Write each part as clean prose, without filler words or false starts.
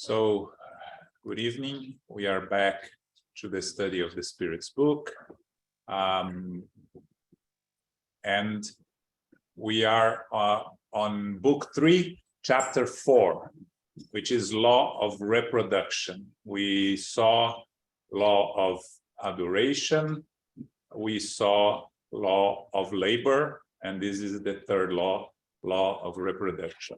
So, good evening. We are back to the study of the Spirit's book. And we are on book 3, chapter 4, which is law of reproduction. We saw law of adoration, we saw law of labor, and this is the third law, law of reproduction.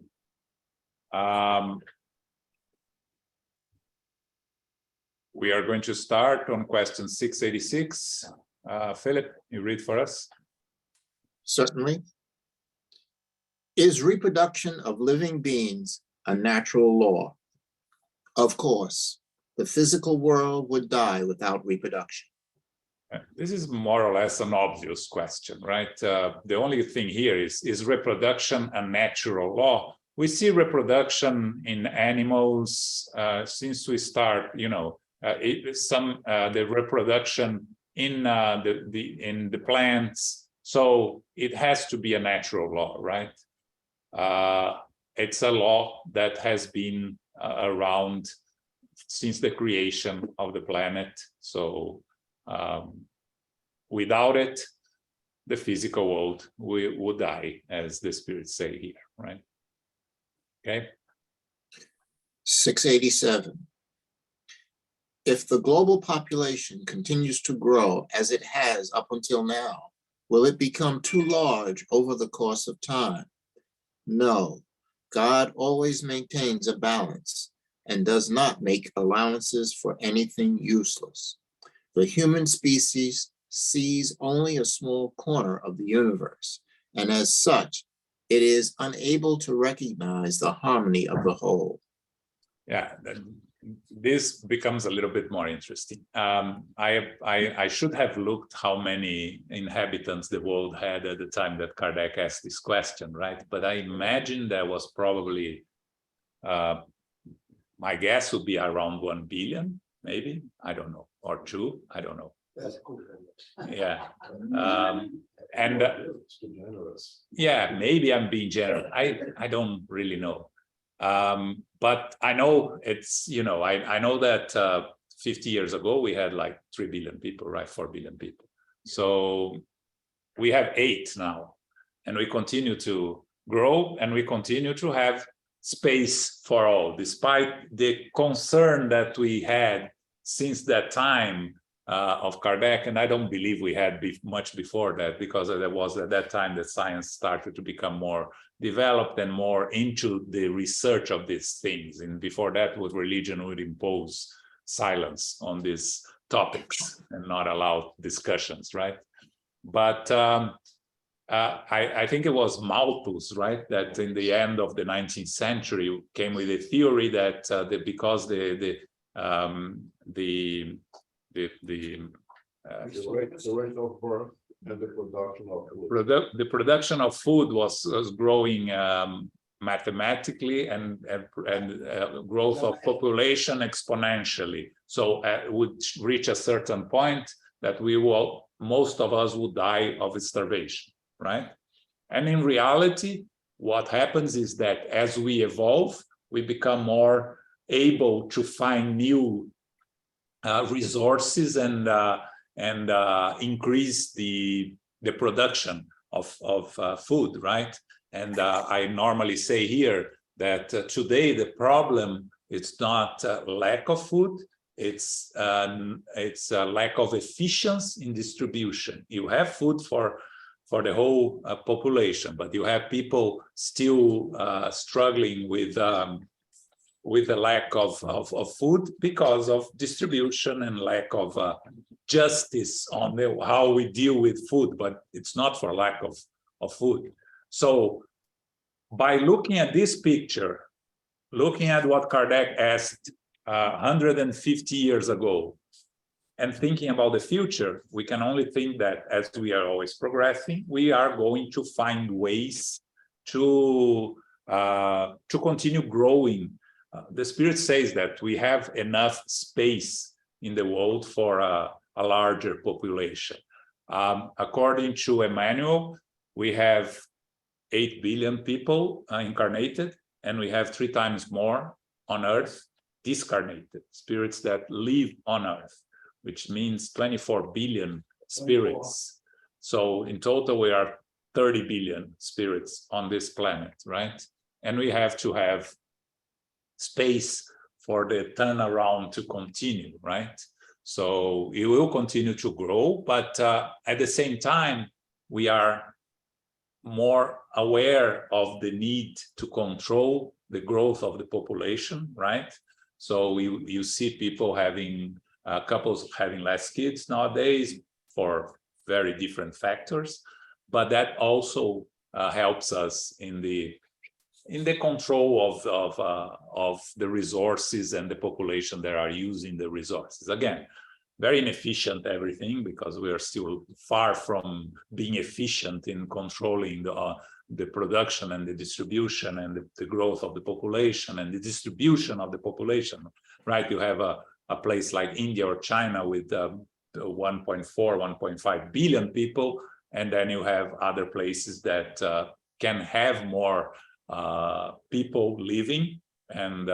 We are going to start on question 686. Philip, you read for us? Certainly. Is reproduction of living beings a natural law? Of course, the physical world would die without reproduction. This is more or less an obvious question, right? The only thing here is reproduction a natural law? We see reproduction in animals since we start, the reproduction in the plants. So it has to be a natural law, right? It's a law that has been around since the creation of the planet. So without it, the physical world would die, as the spirits say here, right? Okay. 687. If the global population continues to grow as it has up until now, will it become too large over the course of time? No, God always maintains a balance and does not make allowances for anything useless. The human species sees only a small corner of the universe, and as such, it is unable to recognize the harmony of the whole. Yeah, this becomes a little bit more interesting. I should have looked how many inhabitants the world had at the time that Kardec asked this question, right? But I imagine there was probably, my guess would be around 1 billion, maybe, I don't know, or 2, I don't know. Yeah, yeah, maybe I'm being generous. I don't really know. But I know it's, I know that 50 years ago, we had like 3 billion people, right? 4 billion people. So we have 8 now, and we continue to grow, and we continue to have space for all, despite the concern that we had since that time of Kardec. And I don't believe we had much before that, because there was at that time that science started to become more developed and more into the research of these things. And before that, what religion would impose silence on these topics and not allow discussions, right? But I think it was Malthus, right, that in the end of the 19th century came with a theory that because the rate of birth and the production of food. The production of food was growing mathematically, and growth of population exponentially. So it would reach a certain point that most of us would die of starvation, right? And in reality, what happens is that as we evolve, we become more able to find new resources and increase the production of food, right? And I normally say here that today the problem is not lack of food, it's a lack of efficiency in distribution. You have food for the whole population, but you have people still struggling with the lack of food because of distribution and lack of justice on how we deal with food, but it's not for lack of food. So by looking at this picture, looking at what Kardec asked 150 years ago, and thinking about the future, we can only think that as we are always progressing, we are going to find ways to continue growing. The Spirit says that we have enough space in the world for a larger population. According to Emmanuel, we have 8 billion people incarnated, and we have 3 times more on Earth. discarnated, spirits that live on Earth, which means 24 billion spirits. So in total, we are 30 billion spirits on this planet, right? And we have to have space for the turnaround to continue, right? So it will continue to grow, but at the same time, we are more aware of the need to control the growth of the population, right? So you see people having, couples having less kids nowadays for very different factors, but that also helps us in the control of the resources and the population that are using the resources. Again, very inefficient everything, because we are still far from being efficient in controlling the production and the distribution and the growth of the population and the distribution of the population, right? You have a place like India or China with 1.4, 1.5 billion people, and then you have other places that can have more people living, and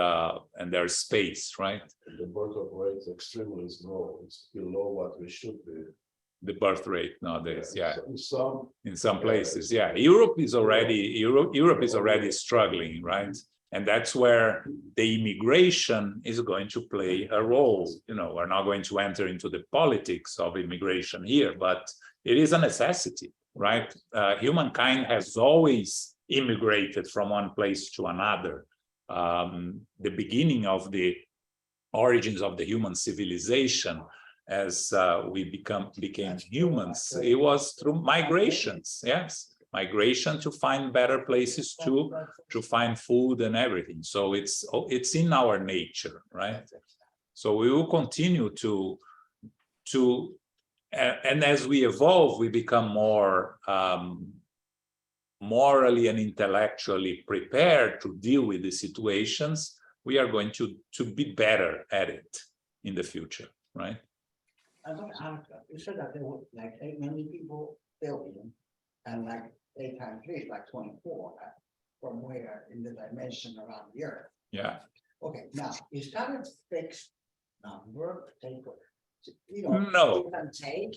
there's space, right? The birth rate is extremely low. It's below what we should be. The birth rate nowadays, yeah. In some places, yeah. Europe is already struggling, right? And that's where the immigration is going to play a role. You know, we're not going to enter into the politics of immigration here, but it is a necessity, right? Humankind has always immigrated from one place to another. The beginning of the origins of the human civilization, as we became humans, it was through migrations. Yes, migration to find better places to find food and everything. So it's in our nature, right? So we will continue to and as we evolve, we become more morally and intellectually prepared to deal with the situations. We are going to be better at it in the future, right? I want to ask, you said that there were like 8 million people billion, and like 8 times 3 is like 24, from where in the dimension around the Earth. Yeah. Okay, now, is that a fixed number? You know, No. give and take?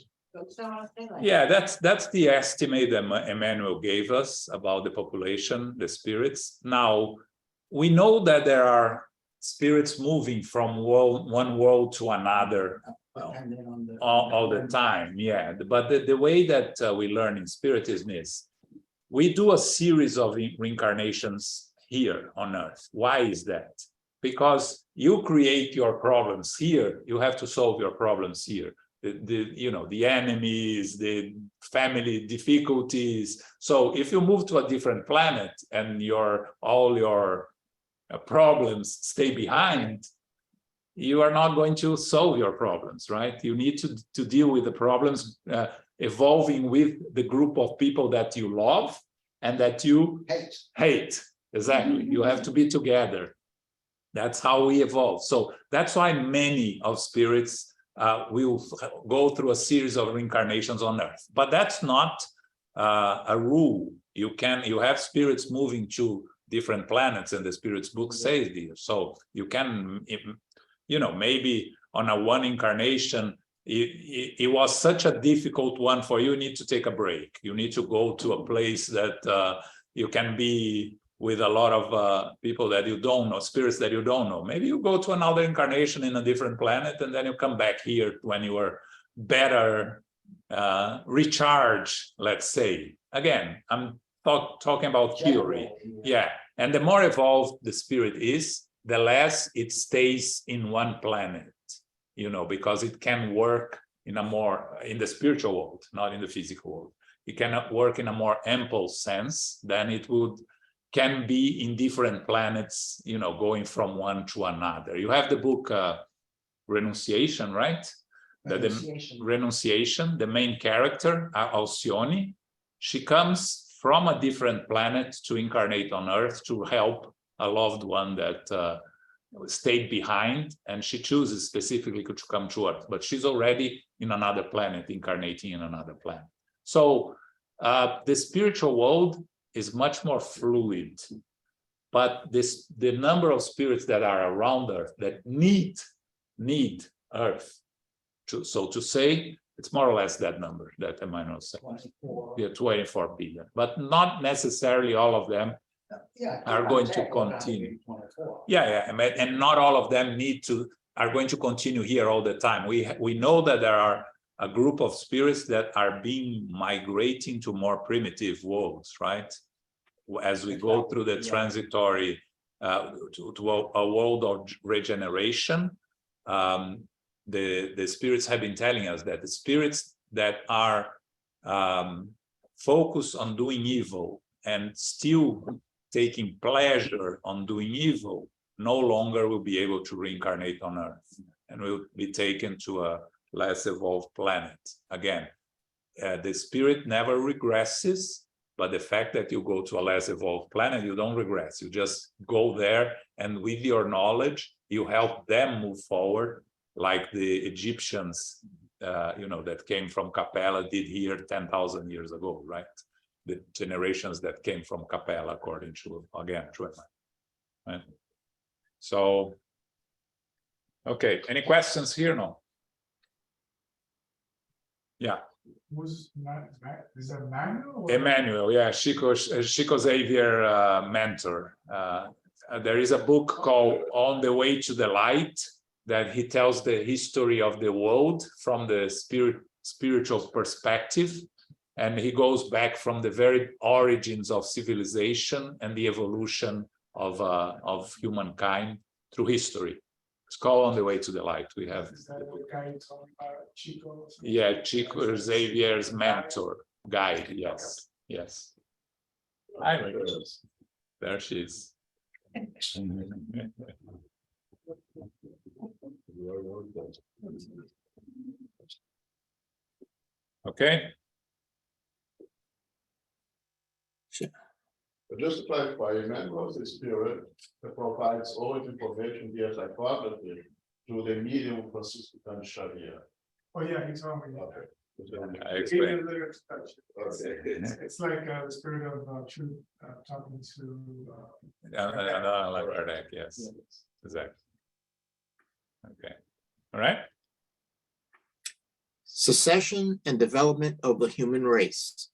Yeah, that's the estimate that Emmanuel gave us about the population, the spirits. Now, we know that there are spirits moving from one world to another all the time, yeah. But the way that we learn in Spiritism is we do a series of reincarnations here on Earth. Why is that? Because you create your problems here, you have to solve your problems here. The enemies, the family difficulties. So if you move to a different planet and all your problems stay behind, you are not going to solve your problems, right? You need to deal with the problems evolving with the group of people that you love and that you hate. Exactly. You have to be together. That's how we evolve. So that's why many of spirits will go through a series of reincarnations on Earth. But that's not a rule. You have spirits moving to different planets, and the spirits book says this. So you can, maybe on one incarnation, it was such a difficult one for you, you need to take a break. You need to go to a place that you can be with a lot of people that you don't know, spirits that you don't know. Maybe you go to another incarnation in a different planet, and then you come back here when you are better recharged, let's say. Again, I'm talking about theory. Yeah, and the more evolved the spirit is, the less it stays in one planet, because it can work in the spiritual world, not in the physical world. It cannot work in a more ample sense than it can be in different planets, going from one to another. You have the book Renunciation, right? Renunciation, the main character, Alcyone, she comes from a different planet to incarnate on Earth to help a loved one that stayed behind, and she chooses specifically to come to Earth, but she's already in another planet, incarnating in another planet. So the spiritual world is much more fluid. but the number of spirits that are around Earth that need Earth, so to say, it's more or less that number that Emmanuel said. 24. Yeah, 24 billion, but not necessarily all of them Yeah, are keep going on to check, we're gonna continue. be 24. Yeah, and not all of them are going to continue here all the time. We know that there are a group of spirits that are being migrating to more primitive worlds, right? As we go through the transitory to a world of regeneration, the spirits have been telling us that the spirits that are focused on doing evil and still taking pleasure on doing evil no longer will be able to reincarnate on Earth and will be taken to a less evolved planet. Again, the spirit never regresses, but the fact that you go to a less evolved planet, you don't regress. You just go there, and with your knowledge, you help them move forward, like the Egyptians, that came from Capella did here 10,000 years ago, right? The generations that came from Capella, according to, again, right? So, okay, any questions here? No? Yeah. Is that Manuel? Emmanuel, yeah, Chico Xavier mentor. There is a book called On the Way to the Light that he tells the history of the world from the spiritual perspective. And he goes back from the very origins of civilization and the evolution of humankind through history. It's called On the Way to the Light. We have. Is that the guy you're talking about, Chico? Yeah, Chico Xavier's mentor, guide. Yes, yes. Hi, there she is. Okay. But just to clarify, Emmanuel is the spirit that provides all information via psychopathy through the medium Francisco Sharia. Oh, yeah, he's on me. Okay. I explain. It's like the spirit of truth talking to. Like Kardec, yes, exactly. Okay, all right. Succession and development of the human race.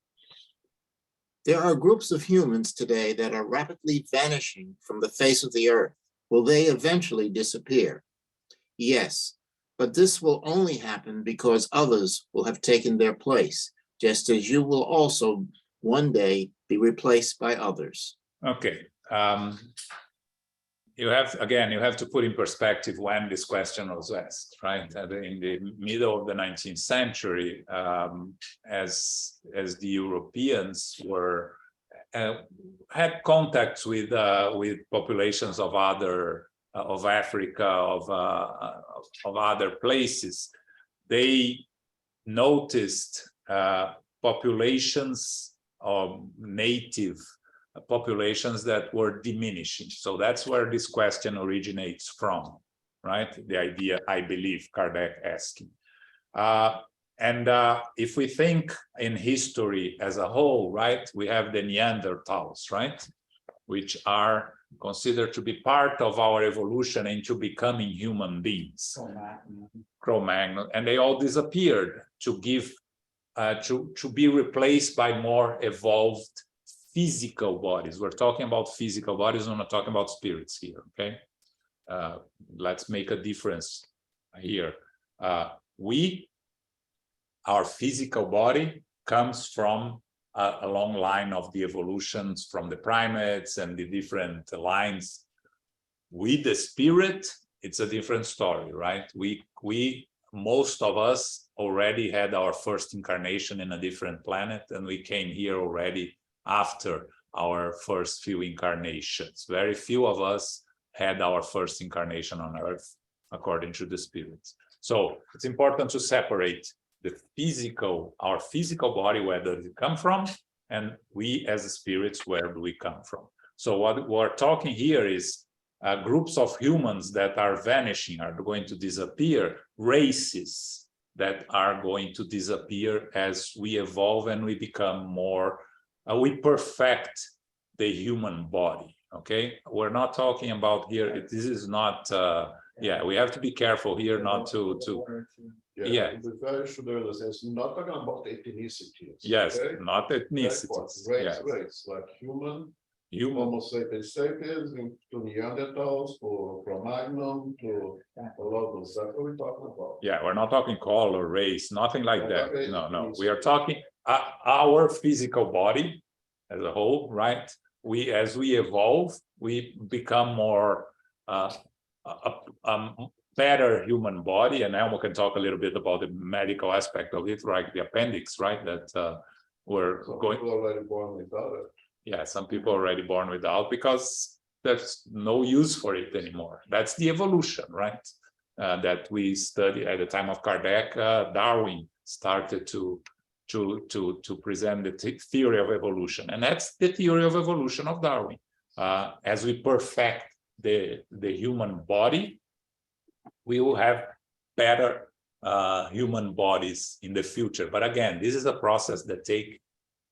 There are groups of humans today that are rapidly vanishing from the face of the earth. Will they eventually disappear? Yes, but this will only happen because others will have taken their place, just as you will also one day be replaced by others. Okay. You have to put in perspective when this question was asked, right? In the middle of the 19th century, as the Europeans were had contacts with populations of Africa, of other places, they noticed populations of native populations that were diminishing. So that's where this question originates from, right? The idea, I believe, Kardec asking. If we think in history as a whole, right, we have the Neanderthals, right, which are considered to be part of our evolution into becoming human beings. Cro-Magnon, and they all disappeared to give to be replaced by more evolved physical bodies. We're talking about physical bodies, we're not talking about spirits here, okay? Let's make a difference here. Our physical body comes from a long line of the evolutions from the primates and the different lines. With the spirit, it's a different story, right? Most of us already had our first incarnation in a different planet, and we came here already after our first few incarnations. Very few of us had our first incarnation on Earth, according to the spirits. So it's important to separate our physical body, where does it come from, and we as spirits, where do we come from? So what we're talking here is groups of humans that are vanishing, are going to disappear, races that are going to disappear as we evolve and we become more, we perfect the human body, Okay, we're not talking about here. This is not. Yeah, we have to be careful here not to. Yeah. The very should understand, it's not talking about ethnicities. Yes, okay? not Very important. ethnicities. Race, Yes. race, like human, Human. Homo sapiens sapiens, to Neanderthals, to Cro-Magnon, to all of those. That's what we're talking about. Yeah, we're not talking color, race, nothing like Not that. talking No. We ethnicity. are talking our physical body as a whole, right? As we evolve, we become more better human body, and Elmo can talk a little bit about the medical aspect of it, right? The appendix, right? That we're Some going. people are already born without it. Yeah, some people are already born without because there's no use for it anymore. That's the evolution, right? That we study at the time of Kardec. Darwin started to present the theory of evolution, and that's the theory of evolution of Darwin. As we perfect the human body, we will have better human bodies in the future. But again, this is a process that takes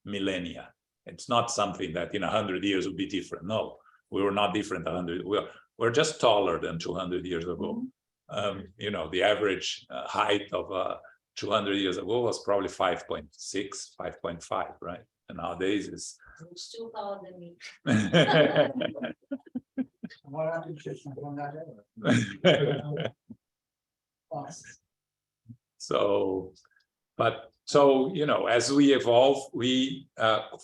millennia. It's not something that in 100 years will be different. No, we were not different 100. We're just taller than 200 years ago. You know, the average height of 200 years ago was probably 5.6, 5.5, right? And nowadays it's You're still taller than me. What happened to from that era? So, you know, as we evolve, we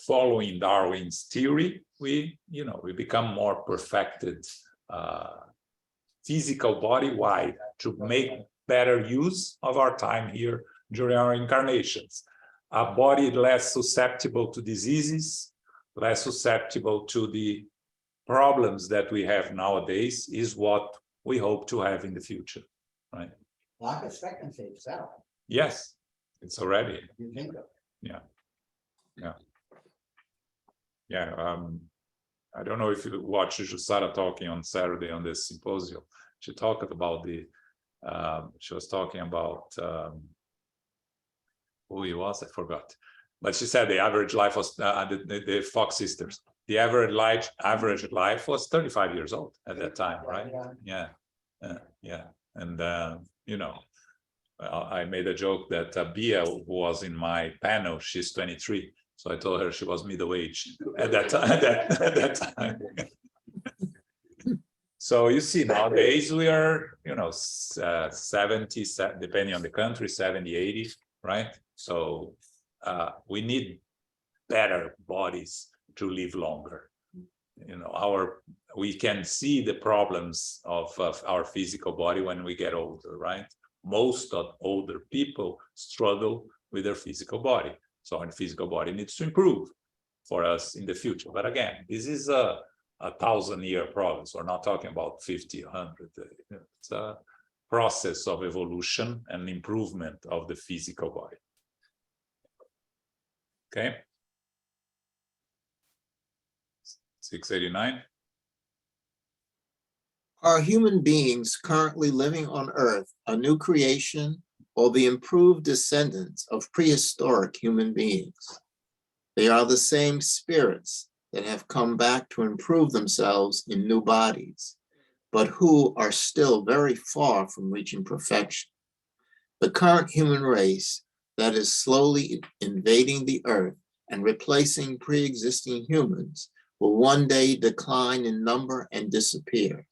following Darwin's theory, we become more perfected physical body. Why? To make better use of our time here during our incarnations. A body less susceptible to diseases, less susceptible to the problems that we have nowadays is what we hope to have in the future, right? Life expectancy itself, Yes, it's already. if you think of it. Yeah. I don't know if you watched Jusara talking on Saturday on this symposium. She talked about she was talking about who he was, I forgot. But she said the average life was the Fox sisters. The average life was 35 years old at that time, right? Yeah. And you know, I made a joke that Bia, who was in my panel, she's 23. So I told her she was middle-aged at that time. At that time. So you see, nowadays we are, 70, depending on the country, 70, 80, right? So we need better bodies to live longer. We can see the problems of our physical body when we get older, right? Most of older people struggle with their physical body. So our physical body needs to improve for us in the future. But again, this is a 1,000-year process. We're not talking about 50, 100. It's a process of evolution and improvement of the physical body. Okay. 689. Are human beings currently living on Earth a new creation or the improved descendants of prehistoric human beings? They are the same spirits that have come back to improve themselves in new bodies, but who are still very far from reaching perfection. The current human race that is slowly invading the Earth and replacing pre-existing humans will one day decline in number and disappear.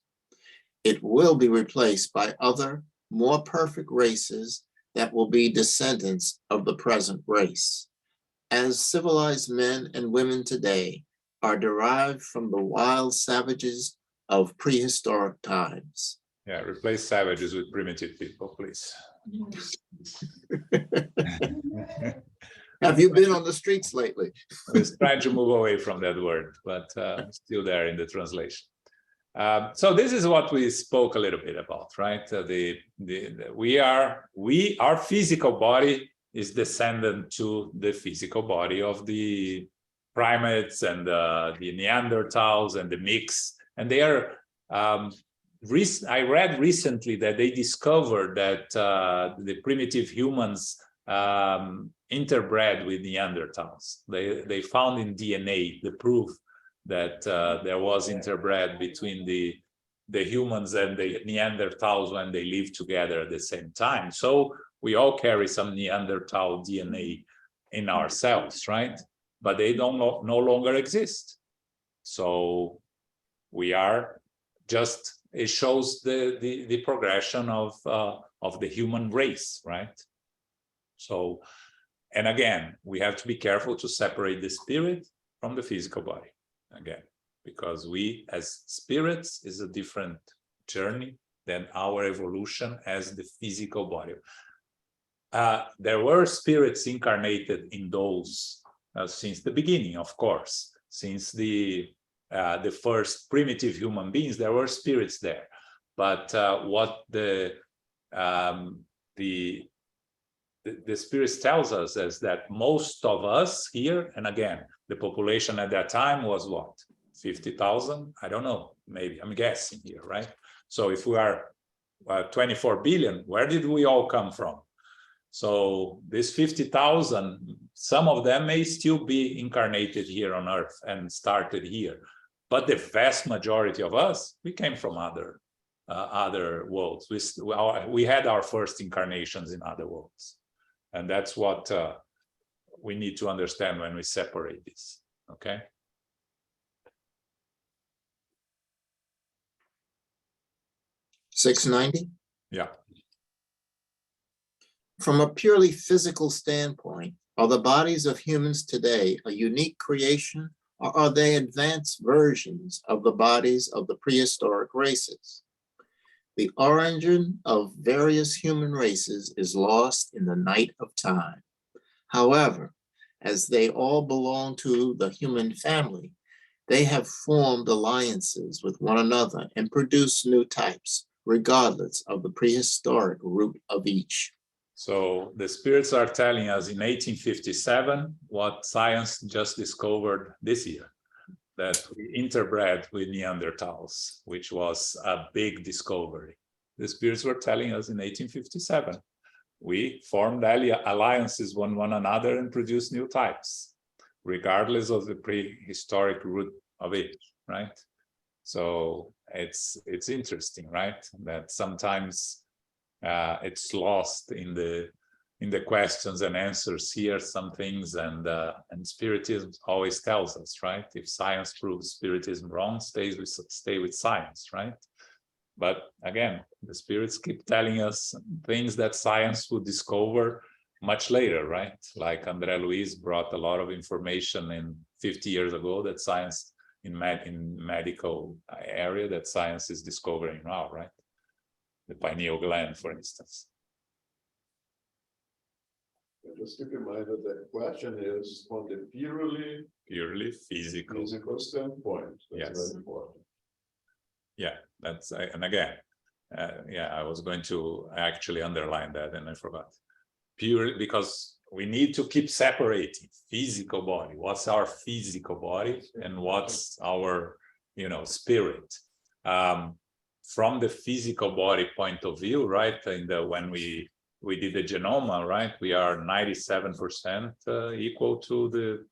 It will be replaced by other, more perfect races that will be descendants of the present race. As civilized men and women today are derived from the wild savages of prehistoric times. Yeah, replace savages with primitive people, please. Have you been on the streets lately? I was trying to move away from that word, but still there in the translation. So this is what we spoke a little bit about, right? Our physical body is descendant to the physical body of the primates and the Neanderthals and the mix. And they are, I read recently that they discovered that the primitive humans interbred with Neanderthals. They found in DNA the proof that there was interbred between the humans and the Neanderthals when they lived together at the same time. So we all carry some Neanderthal DNA in ourselves, right? But they don't no longer exist. So we are just, it shows the progression of the human race, right? So, and again, we have to be careful to separate the spirit from the physical body, again, because we as spirits is a different journey than our evolution as the physical body. There were spirits incarnated in those since the beginning, of course, since the first primitive human beings, there were spirits there. But what the spirits tells us is that most of us here, and again, the population at that time was what? 50,000? I don't know, maybe, I'm guessing here, right? So if we are 24 billion, where did we all come from? So this 50,000, some of them may still be incarnated here on Earth and started here. But the vast majority of us, we came from other worlds. We had our first incarnations in other worlds. And that's what we need to understand when we separate this, okay? $6.90? Yeah. From a purely physical standpoint, are the bodies of humans today a unique creation, or are they advanced versions of the bodies of the prehistoric races? The origin of various human races is lost in the night of time. However, as they all belong to the human family, they have formed alliances with one another and produced new types, regardless of the prehistoric root of each. So the spirits are telling us in 1857 what science just discovered this year, that we interbred with Neanderthals, which was a big discovery. The spirits were telling us in 1857. We formed alliances with one another and produced new types, regardless of the prehistoric root of it, right? So it's interesting, right? That sometimes it's lost in the questions and answers here, some things, and Spiritism always tells us, right? If science proves Spiritism wrong, stay with science, right? But again, the spirits keep telling us things that science would discover much later, right? Like André Luiz brought a lot of information in 50 years ago that science in medical area that science is discovering now, right? The pineal gland, for instance. Just keep in mind that the question is on the purely physical standpoint. That's Yes. very important. Yeah, that's, and again, yeah, I was going to actually underline that and I forgot. Purely, because we need to keep separating physical body. What's our physical body and what's our, spirit? From the physical body point of view, right? When we did the genome, right? We are 97% equal to the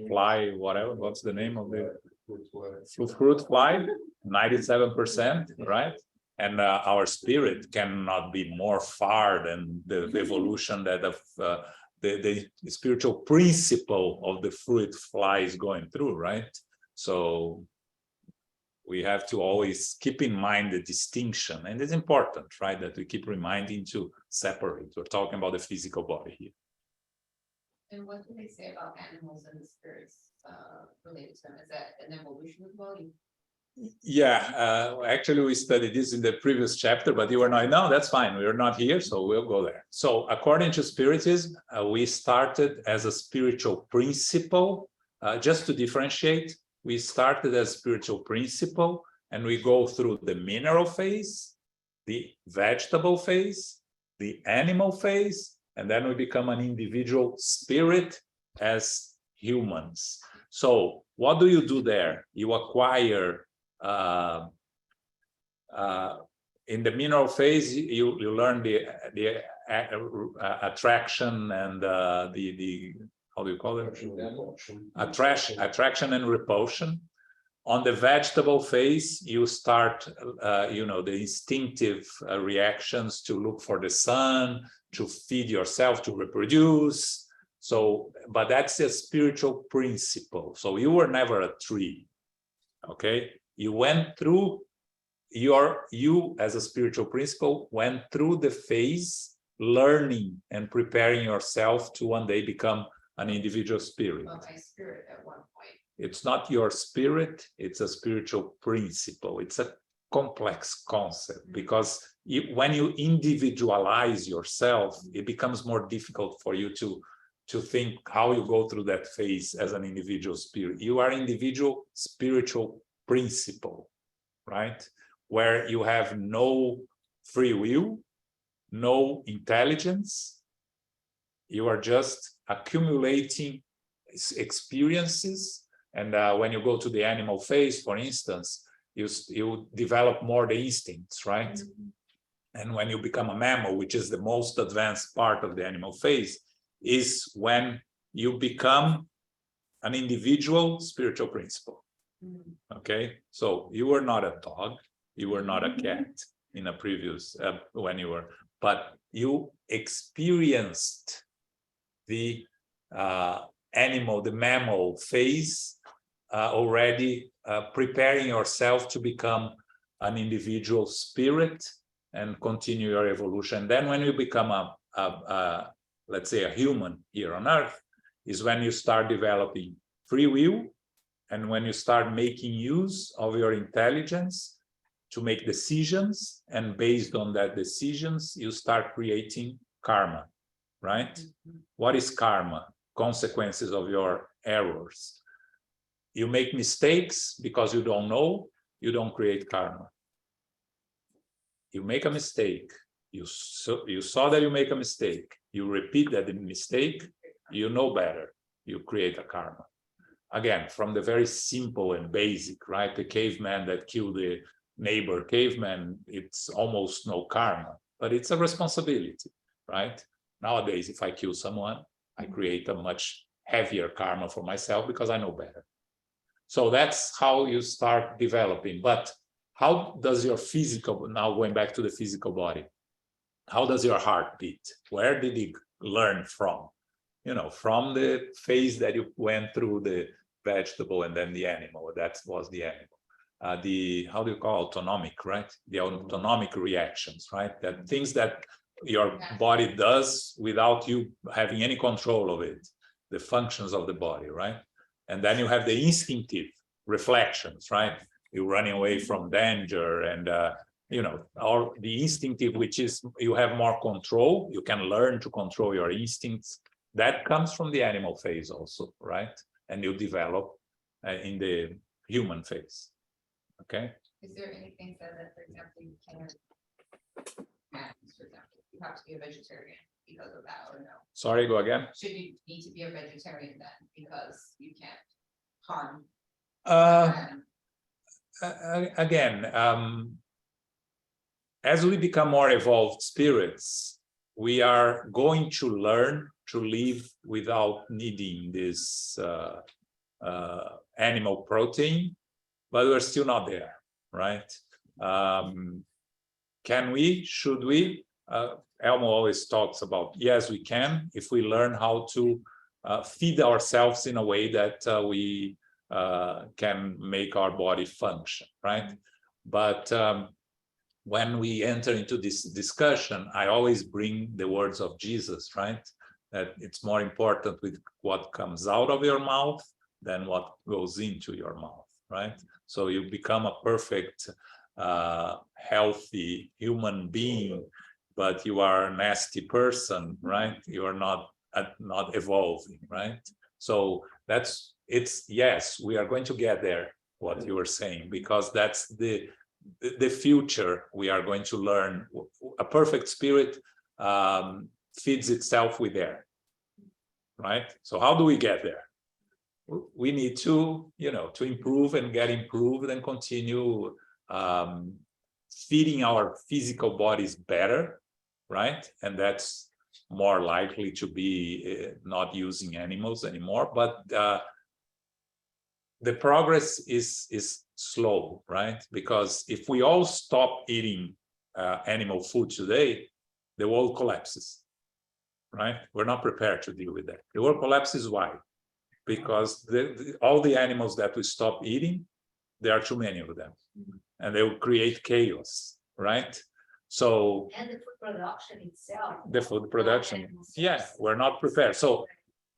fly, whatever. What's the name of the fruit fly? 97%, right? And our spirit cannot be more far than the evolution that of the spiritual principle of the fruit fly is going through, right? So we have to always keep in mind the distinction, and it's important, right, that we keep reminding to separate. We're talking about the physical body here. And what do they say about animals and the spirits related to them? Is that an evolution of the body? Yeah, actually we studied this in the previous chapter, but you were not. No, that's fine. We are not here, so we'll go there. So according to Spiritism, we started as a spiritual principle. Just to differentiate, we started as spiritual principle, and we go through the mineral phase, the vegetable phase, the animal phase, and then we become an individual spirit as humans. So what do you do there? You acquire in the mineral phase, you learn the attraction and the how do you call it? Attraction and repulsion. On the vegetable phase, you start, the instinctive reactions to look for the sun, to feed yourself, to reproduce. So, but that's a spiritual principle. So you were never a tree, okay? You went through you as a spiritual principle went through the phase learning and preparing yourself to one day become an individual spirit. Well, my spirit at one point. It's not your spirit, it's a spiritual principle. It's a complex concept because when you individualize yourself, it becomes more difficult for you to think how you go through that phase as an individual spirit. You are individual spiritual principle, right? Where you have no free will, no intelligence. You are just accumulating experiences. And when you go to the animal phase, for instance, you develop more the instincts, right? And when you become a mammal, which is the most advanced part of the animal phase, is when you become an individual spiritual principle. Okay, so you were not a dog, you were not a cat in a previous when you were, but you experienced the animal, the mammal phase already, preparing yourself to become an individual spirit and continue your evolution. Then when you become let's say a human here on Earth, is when you start developing free will, and when you start making use of your intelligence to make decisions, and based on that decisions, you start creating karma, right? What is karma? Consequences of your errors. You make mistakes because you don't know, you don't create karma. You make a mistake, you saw that you make a mistake, you repeat that mistake, you know better, you create a karma. Again, from the very simple and basic, right? The caveman that killed the neighbor caveman, it's almost no karma, but it's a responsibility, right? Nowadays, if I kill someone, I create a much heavier karma for myself because I know better. So that's how you start developing. But how does your physical, now going back to the physical body, how does your heart beat? Where did it learn from? You know, from the phase that you went through, the vegetable and then the animal. That was the animal. How do you call autonomic, right? The autonomic reactions, right? That things that your body does without you having any control of it, the functions of the body, right? And then you have the instinctive reflections, right? You're running away from danger and, all the instinctive, which is you have more control. You can learn to control your instincts. That comes from the animal phase also, right? And you develop in the human phase, okay? Is there anything said that, for example, you can't, for example, you have to be a vegetarian because of that, or no? Sorry, go again. Should you need to be a vegetarian then, because you can't harm? Again, as we become more evolved spirits, we are going to learn to live without needing this animal protein, but we're still not there, right? Can we? Should we? Elmo always talks about, yes, we can, if we learn how to feed ourselves in a way that we can make our body function, right? But when we enter into this discussion, I always bring the words of Jesus, right? That it's more important with what comes out of your mouth than what goes into your mouth, right? So you become a perfect, healthy human being, but you are a nasty person, right? You are not evolving, right? So yes, we are going to get there, what you were saying, because that's the future. We are going to learn. A perfect spirit feeds itself with air, right? So how do we get there? We need to, to improve and get improved and continue feeding our physical bodies better, right? And that's more likely to be not using animals anymore. But the progress is slow, right? Because if we all stop eating animal food today, the world collapses, right? We're not prepared to deal with that. The world collapses, why? Because all the animals that we stop eating, there are too many of them, and they will create chaos, right? So And the food production itself. the food production, yeah, we're not prepared. So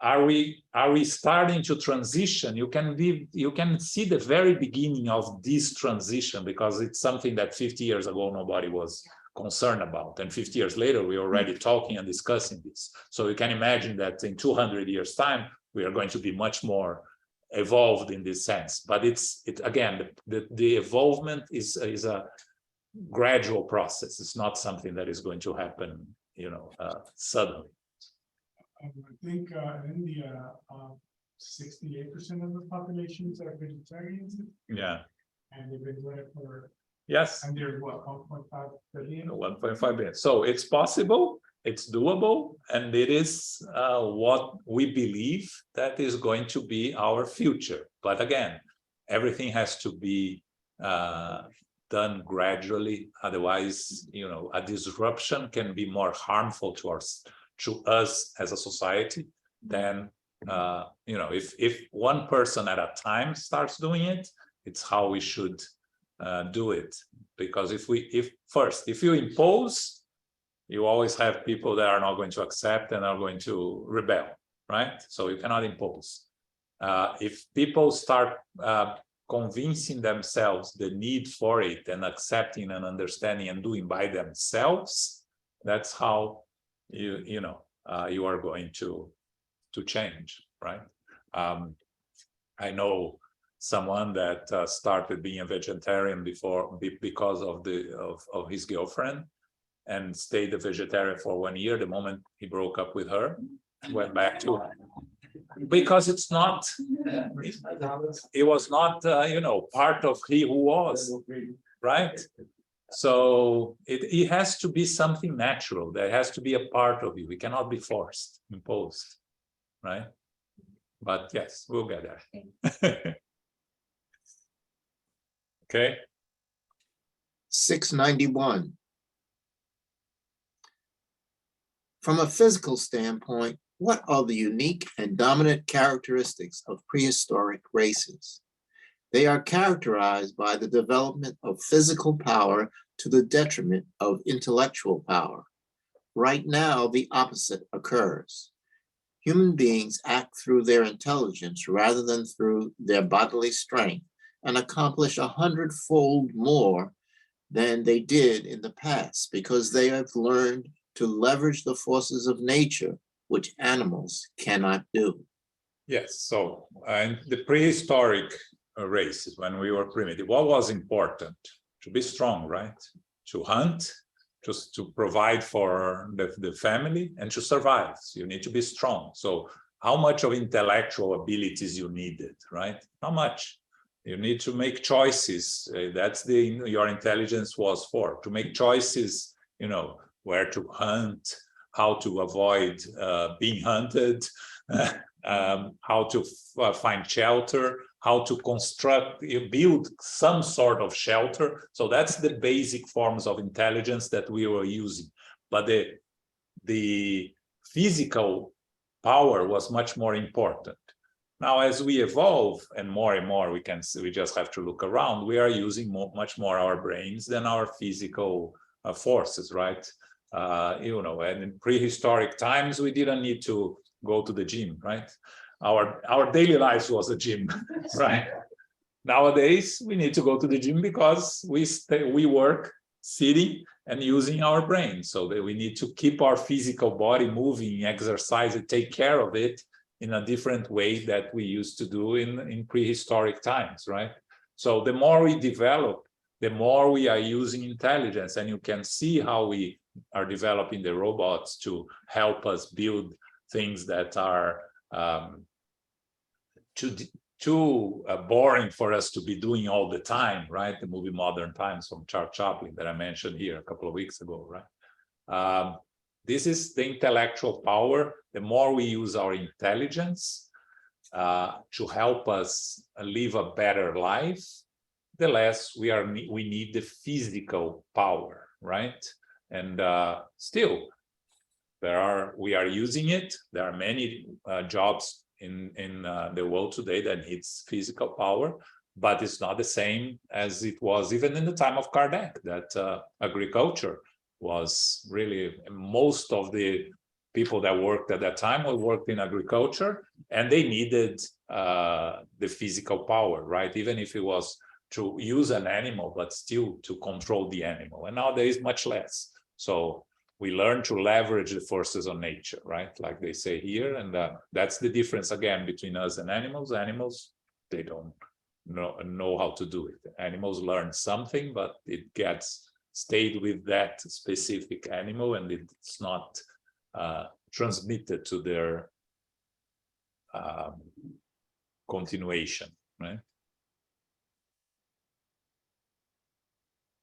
are we starting to transition? You can see the very beginning of this transition, because it's something that 50 years ago nobody was concerned about, and 50 years later we're already talking and discussing this. So you can imagine that in 200 years time we are going to be much more evolved in this sense. But it's again, the evolvement is a gradual process. It's not something that is going to happen, suddenly. I think in India, 68% of the populations are vegetarians, Yeah. and they've been doing it for, Yes. and they're what, 1.5 billion? 1.5 billion. So it's possible, it's doable, and it is what we believe that is going to be our future. But again, everything has to be done gradually. Otherwise, a disruption can be more harmful to us as a society than if one person at a time starts doing it. It's how we should do it. Because if you impose, you always have people that are not going to accept and are going to rebel, right? So you cannot impose. If people start convincing themselves the need for it and accepting and understanding and doing by themselves, that's how you are going to change, right? I know someone that started being a vegetarian because of his girlfriend, and stayed a vegetarian for 1 year. The moment he broke up with her, went back to because it was not part of who was, right? So it has to be something natural. There has to be a part of you. It cannot be forced, imposed, right? But yes, we'll get there. Okay. 691. From a physical standpoint, what are the unique and dominant characteristics of prehistoric races? They are characterized by the development of physical power to the detriment of intellectual power. Right now, the opposite occurs. Human beings act through their intelligence rather than through their bodily strength, and accomplish 100-fold more than they did in the past, because they have learned to leverage the forces of nature, which animals cannot do. Yes, so in the prehistoric races, when we were primitive, what was important? To be strong, right? To hunt, just to provide for the family, and to survive. So you need to be strong. So how much of intellectual abilities you needed, right? How much? You need to make choices. That's your intelligence was for, to make choices, where to hunt, how to avoid being hunted, how to find shelter, how to build some sort of shelter. So that's the basic forms of intelligence that we were using. But the physical power was much more important. Now, as we evolve and more, we just have to look around. We are using much more our brains than our physical forces, right? And in prehistoric times, we didn't need to go to the gym, right? Our daily lives was a gym, right? Nowadays, we need to go to the gym because we work sitting and using our brain. So that we need to keep our physical body moving, exercise it, take care of it in a different way that we used to do in prehistoric times, right? So the more we develop, the more we are using intelligence, and you can see how we are developing the robots to help us build things that are too boring for us to be doing all the time, right? The movie Modern Times from Charles Chaplin that I mentioned here a couple of weeks ago, right? This is the intellectual power. The more we use our intelligence, to help us live a better life, the less we need the physical power, right? And still, we are using it. There are many jobs in the world today that needs physical power, but it's not the same as it was even in the time of Kardec, that agriculture was really, most of the people that worked at that time worked in agriculture, and they needed the physical power, right? Even if it was to use an animal, but still to control the animal. And nowadays, much less. So we learn to leverage the forces of nature, right? Like they say here, and that's the difference again between us and animals. Animals, they don't know how to do it. Animals learn something, but it gets stayed with that specific animal, and it's not transmitted to their continuation, right?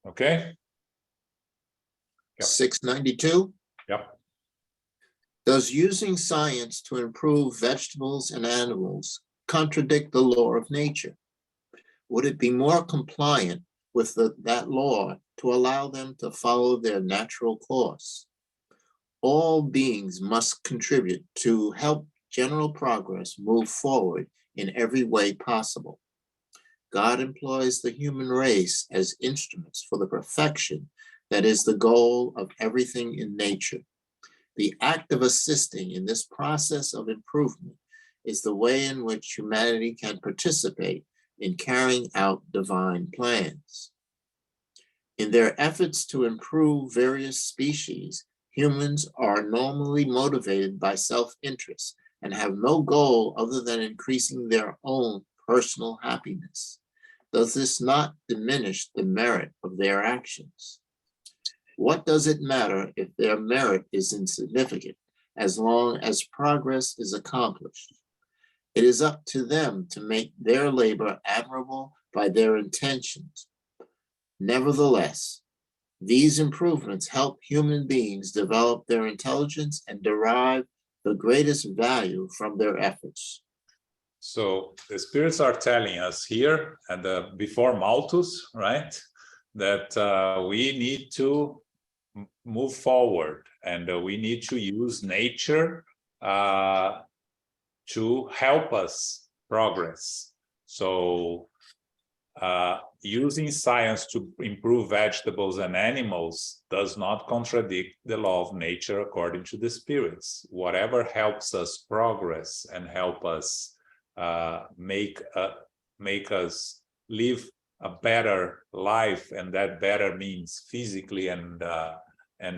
Okay. Yep. 692. Yep. Does using science to improve vegetables and animals contradict the law of nature? Would it be more compliant with that law to allow them to follow their natural course? All beings must contribute to help general progress move forward in every way possible. God employs the human race as instruments for the perfection that is the goal of everything in nature. The act of assisting in this process of improvement is the way in which humanity can participate in carrying out divine plans. In their efforts to improve various species, humans are normally motivated by self-interest and have no goal other than increasing their own personal happiness. Does this not diminish the merit of their actions? What does it matter if their merit is insignificant, as long as progress is accomplished? It is up to them to make their labor admirable by their intentions. Nevertheless, these improvements help human beings develop their intelligence and derive the greatest value from their efforts. So the spirits are telling us here, and before Malthus, right, that we need to move forward, and we need to use nature to help us progress. So using science to improve vegetables and animals does not contradict the law of nature according to the spirits. Whatever helps us progress and help us make us live a better life, and that better means physically and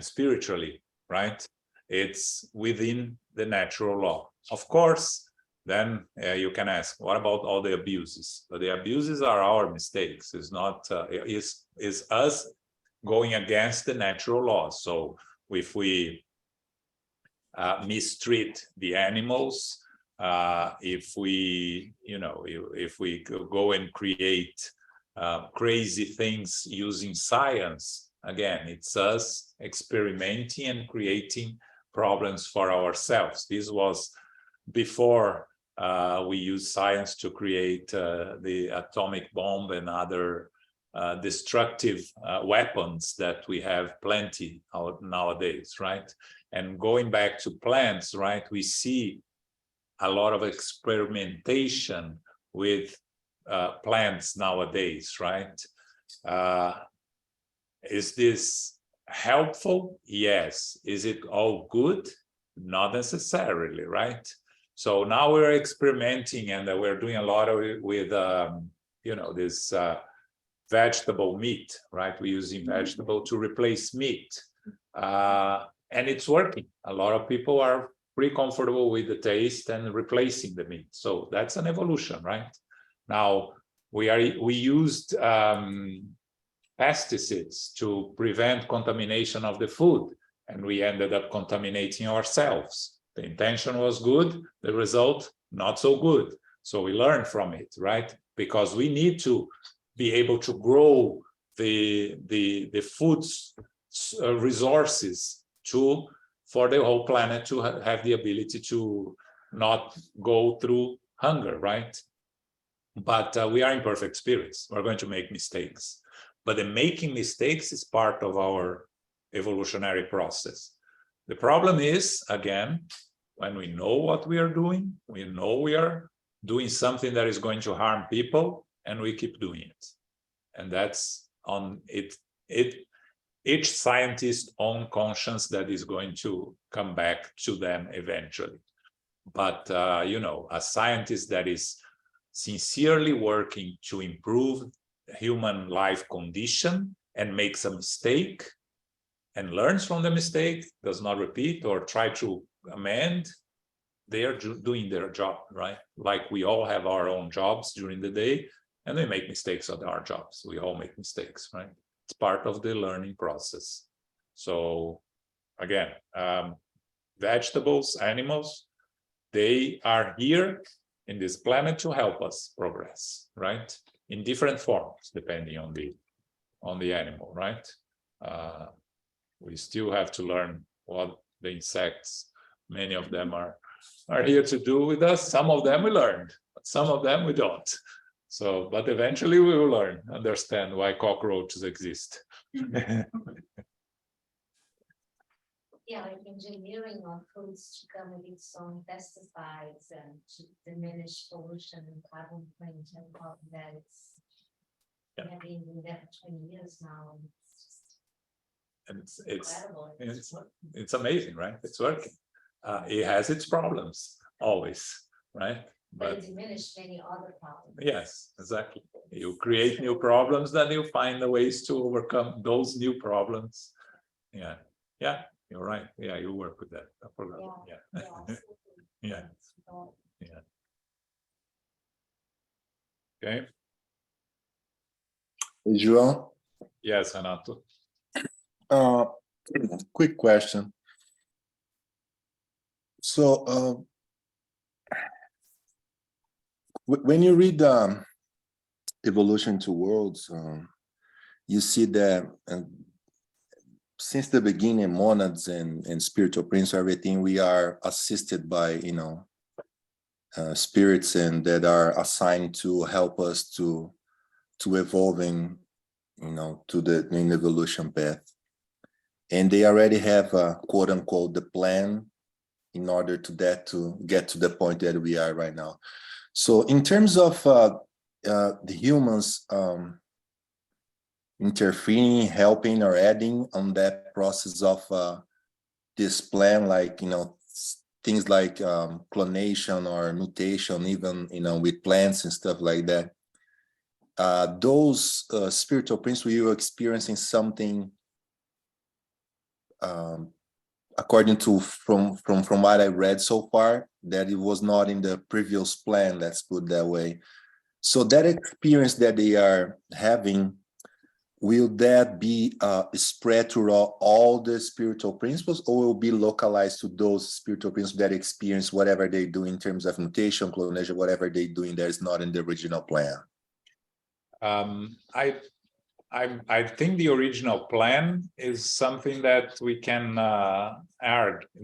spiritually, right? It's within the natural law. Of course, then you can ask, what about all the abuses? But the abuses are our mistakes. It's not, is us going against the natural laws. So if we mistreat the animals, if we, if we go and create crazy things using science, again, it's us experimenting and creating problems for ourselves. This was before we used science to create the atomic bomb and other destructive weapons that we have plenty nowadays, right? And going back to plants, right, we see a lot of experimentation with plants nowadays, right? Is this helpful? Yes. Is it all good? Not necessarily, right? So now we're experimenting, and we're doing a lot of it with, this vegetable meat, right? We're using vegetable to replace meat, and it's working. A lot of people are pretty comfortable with the taste and replacing the meat. So that's an evolution, right? Now we used pesticides to prevent contamination of the food, and we ended up contaminating ourselves. The intention was good, the result not so good. So we learned from it, right? Because we need to be able to grow the food's resources for the whole planet to have the ability to not go through hunger, right? But we are imperfect spirits. We're going to make mistakes. But the making mistakes is part of our evolutionary process. The problem is, again, when we know what we are doing, we know we are doing something that is going to harm people, and we keep doing it. And that's on each scientist's own conscience that is going to come back to them eventually. But, you know, a scientist that is sincerely working to improve human life condition and makes a mistake and learns from the mistake, does not repeat or try to amend, they are doing their job, right? Like we all have our own jobs during the day, and we make mistakes at our jobs. We all make mistakes, right? It's part of the learning process. So again, vegetables, animals, they are here in this planet to help us progress, right? In different forms, depending on the animal, right? We still have to learn what the insects, many of them are here to do with us. Some of them we learned, but some of them we don't. So, but eventually we will learn, understand why cockroaches exist. Yeah, like engineering our foods to come with its own pesticides and to diminish pollution and carbon print and all of that. It's Yeah. have been doing that for 20 years now. And it's just And incredible. it's amazing, right? It's working. It has its problems always, right? But But it diminished many other problems. yes, exactly. You create new problems, then you find the ways to overcome those new problems. Yeah, yeah, you're right. Yeah, you work with that. I forgot. Yeah, yeah, So, yeah. Okay. João, Yes, Renato. quick question. So, when you read Evolution to Worlds, you see that since the beginning, monads and spiritual prince, everything, we are assisted by, you know, spirits and that are assigned to help us to evolving, you know, to the in evolution path. And they already have a quote unquote the plan in order to get to the point that we are right now. So in terms of the humans interfering, helping or adding on that process of this plan, like, you know, things like clonation or mutation, even, you know, with plants and stuff like that, those spiritual principles, you were experiencing something according to from what I read so far, that it was not in the previous plan, let's put it that way. So that experience that they are having, will that be spread through all the spiritual principles, or will be localized to those spiritual principles that experience whatever they do in terms of mutation, clonation, whatever they doing that is not in the original plan? I think the original plan is something that we can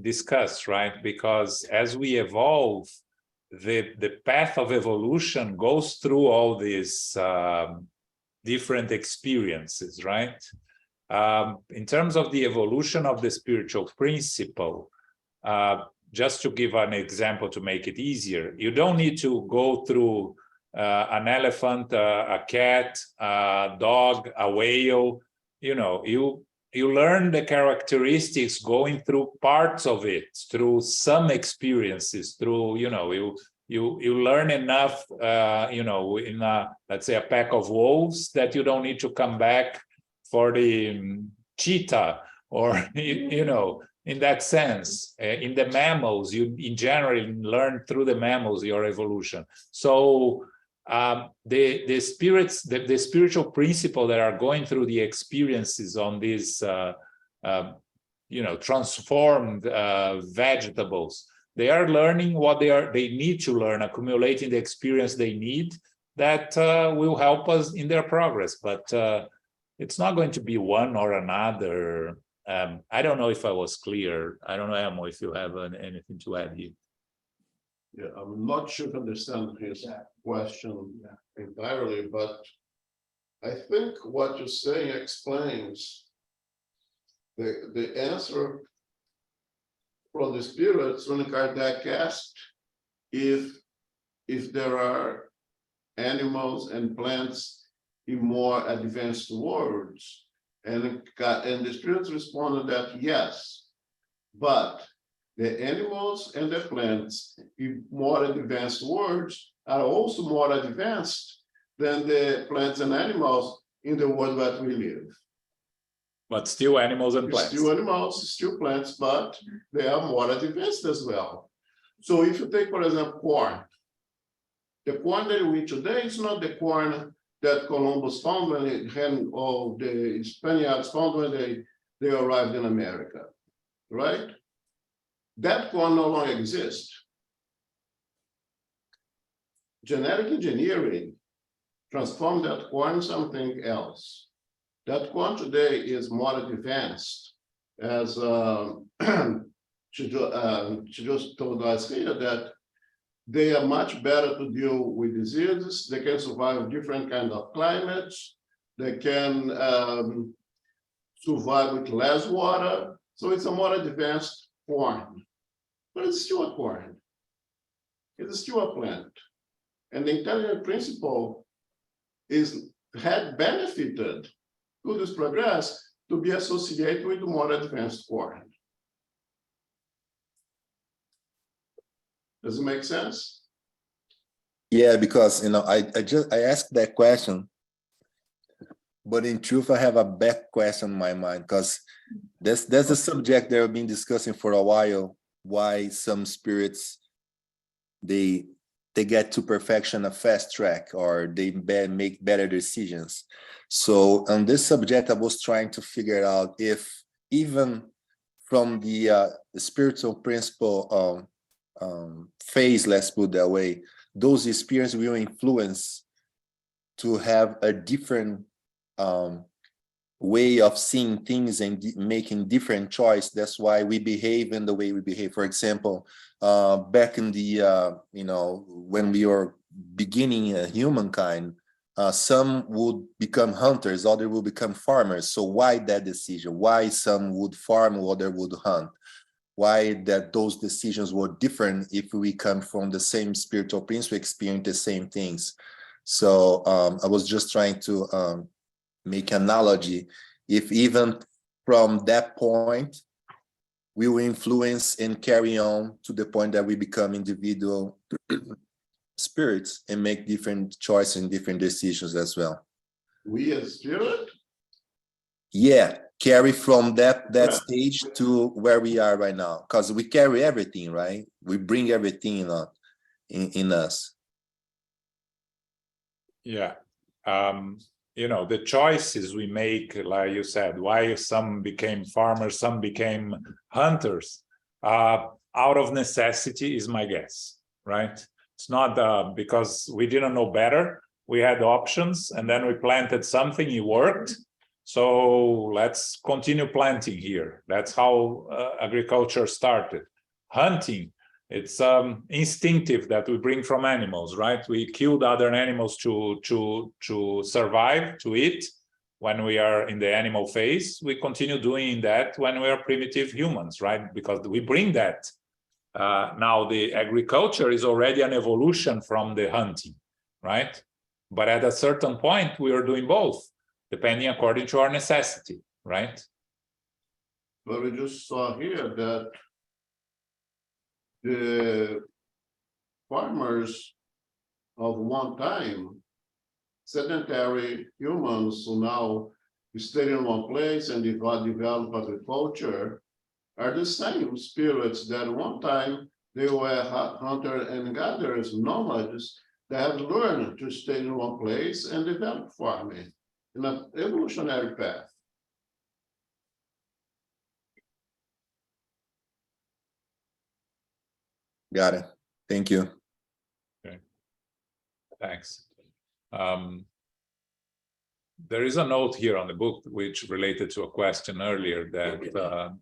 discuss, right? Because as we evolve, the path of evolution goes through all these different experiences, right? In terms of the evolution of the spiritual principle, just to give an example to make it easier, you don't need to go through an elephant, a cat, a dog, a whale. You know, you learn the characteristics going through parts of it, through some experiences, through, you know, you learn enough, you know, in let's say a pack of wolves, that you don't need to come back for the cheetah, or you know, in that sense. In the mammals, you in general learn through the mammals your evolution. So the spirits, the spiritual principle that are going through the experiences on these you know, transformed vegetables, they are learning what they need to learn, accumulating the experience they need, that will help us in their progress. But it's not going to be one or another. I don't know if I was clear. I don't know, Emo, if you have anything to add here. Yeah, I'm not sure to understand his Yeah. question Yeah. entirely, but I think what you're saying explains the answer from the spirits when Kardec asked if there are animals and plants in more advanced worlds, and the spirits responded that yes, but the animals and the plants in more advanced worlds are also more advanced than the plants and animals in the world that we live. But still animals and It's plants. still animals, still plants, but they are more advanced as well. So if you take, for example, corn, the corn that we eat today is not the corn that Columbus found when or the Spaniards found when they arrived in America, right? That corn no longer exists. Genetic engineering transformed that corn into something else. That corn today is more advanced, as she just told us here that they are much better to deal with diseases. They can survive different kinds of climates. They can survive with less water. So it's a more advanced corn, but it's still a corn. It's still a plant. And the intelligent principle had benefited to this progress to be associated with more advanced corn. Does it make sense? Yeah, because I asked that question, but in truth, I have a back question in my mind because that's a subject that I've been discussing for a while. Why some spirits they get to perfection a fast track, or they make better decisions. So on this subject, I was trying to figure out if even from the spiritual principle phase, let's put it that way, those experiences will influence to have a different way of seeing things and making different choice. That's why we behave in the way we behave. For example, back in the when we were beginning humankind, some would become hunters, others will become farmers. So why that decision? Why some would farm, others would hunt? Why that those decisions were different if we come from the same spiritual principle, experience the same things? So I was just trying to make analogy, if even from that point we will influence and carry on to the point that we become individual spirits and make different choices and different decisions as well. We as spirit? Yeah, carry from that stage to where we are right now, because we carry everything, right? We bring everything in us. Yeah. The choices we make, like you said, why some became farmers, some became hunters, out of necessity is my guess, right? It's not because we didn't know better. We had options, and then we planted something, it worked. So let's continue planting here. That's how agriculture started. Hunting, it's instinctive that we bring from animals, right? We killed other animals to survive, to eat. When we are in the animal phase, we continue doing that when we are primitive humans, right? Because we bring that. Now the agriculture is already an evolution from the hunting, right? But at a certain point, we are doing both, depending according to our necessity, right? But we just saw here that the farmers of one time, sedentary humans who now stay in one place and develop agriculture, are the same spirits that one time they were hunters and gatherers, nomads, that have learned to stay in one place and develop farming in an evolutionary path. Got it. Thank you. Okay. Thanks. There is a note here on the book which related to a question earlier that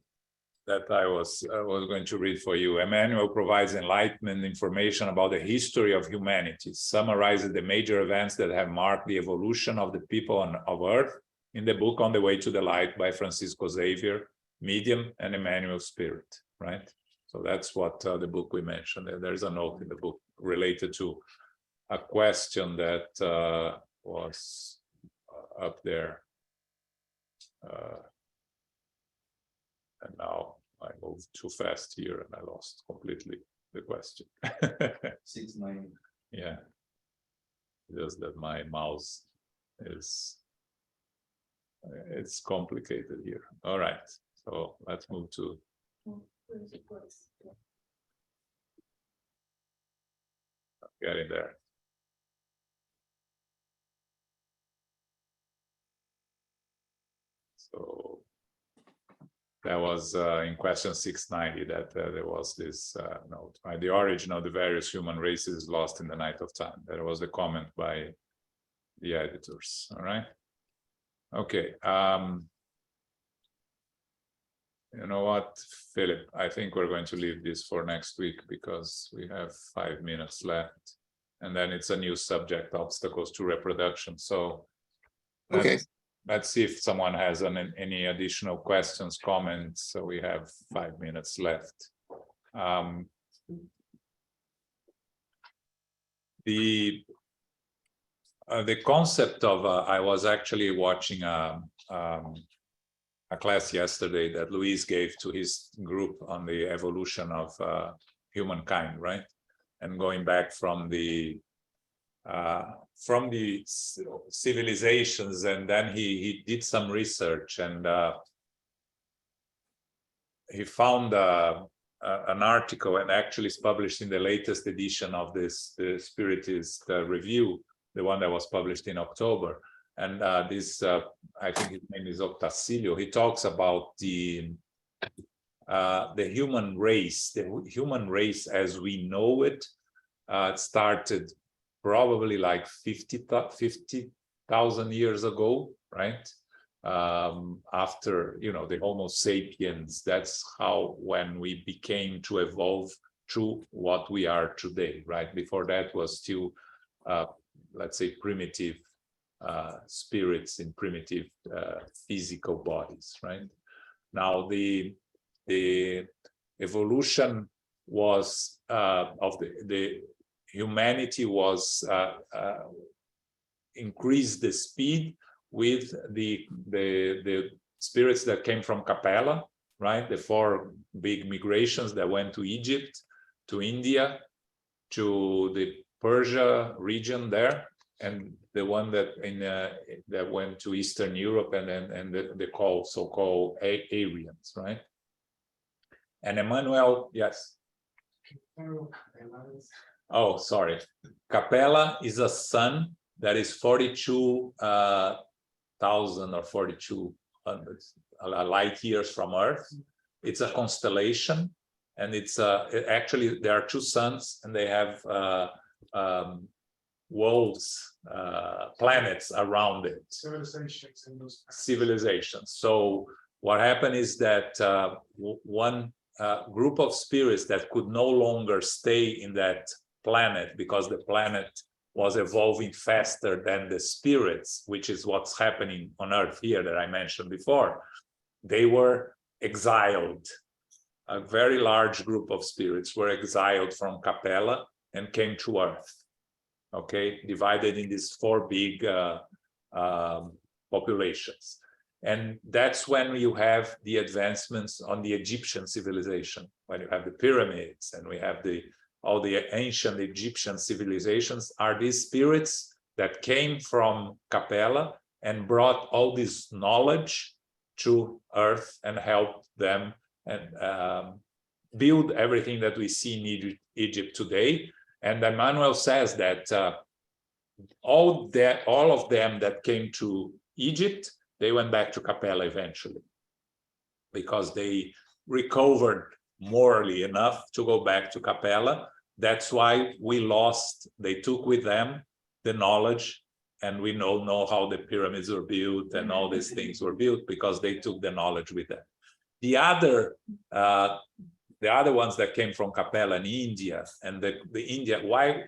that I was going to read for you. Emmanuel provides enlightenment information about the history of humanity, summarizes the major events that have marked the evolution of the people of Earth in the book On the Way to the Light by Francisco Xavier, medium and Emmanuel spirit, right? So that's what the book we mentioned. There's a note in the book related to a question that was up there. And now I moved too fast here and I lost completely the question. 690. Yeah. Just that my mouse is, it's complicated here. All right. So let's move to. Getting there. So that was in question 690 that there was this note. The origin of the various human races is lost in the night of time. That was the comment by the editors. All right. Okay. You know what, Philip? I think we're going to leave this for next week because we have 5 minutes left, and then it's a new subject: obstacles to reproduction. So. Okay. Let's see if someone has any additional questions, comments. So we have 5 minutes left. The concept of I was actually watching a class yesterday that Luis gave to his group on the evolution of humankind, right? And going back from the civilizations, and then he did some research, and he found an article, and actually is published in the latest edition of this, the Spiritist Review, the one that was published in October. And this, I think his name is Octacilio. He talks about the human race. The human race as we know it started probably like 50,000 years ago, right? After, you know, the Homo sapiens, that's how, when we became to evolve to what we are today, right? Before that was still, let's say, primitive spirits in primitive physical bodies, right? Now the evolution was of the humanity was increased the speed with the spirits that came from Capella, right? The 4 big migrations that went to Egypt, to India, to the Persia region there, and the one that that went to Eastern Europe, and the so-called Aryans, right? And Emmanuel, yes. Oh, sorry. Capella is a sun that is 42,000 or 4,200 light years from Earth. It's a constellation, and it's actually there are 2 suns, and they have worlds, planets around it. Civilizations in those. Civilizations. So what happened is that one group of spirits that could no longer stay in that planet, because the planet was evolving faster than the spirits, which is what's happening on Earth here that I mentioned before. They were exiled. A very large group of spirits were exiled from Capella and came to Earth. Okay, divided in these 4 big populations. And that's when you have the advancements on the Egyptian civilization, when you have the pyramids, and we have all the ancient Egyptian civilizations are these spirits that came from Capella and brought all this knowledge to Earth and helped them and build everything that we see in Egypt today. And Emmanuel says that all of them that came to Egypt, they went back to Capella eventually, because they recovered morally enough to go back to Capella. That's why they took with them the knowledge, and we know how the pyramids were built and all these things were built, because they took the knowledge with them. The other ones that came from Capella in India, and the India, why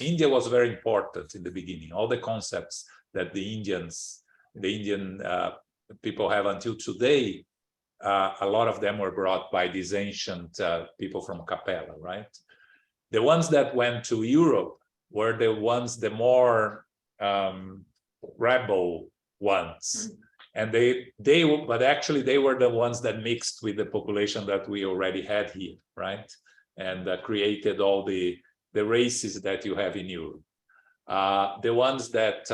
India was very important in the beginning. All the concepts that the Indian people have until today, a lot of them were brought by these ancient people from Capella, right? The ones that went to Europe were the more rebel ones. And but actually they were the ones that mixed with the population that we already had here, right? And created all the races that you have in Europe. The ones that,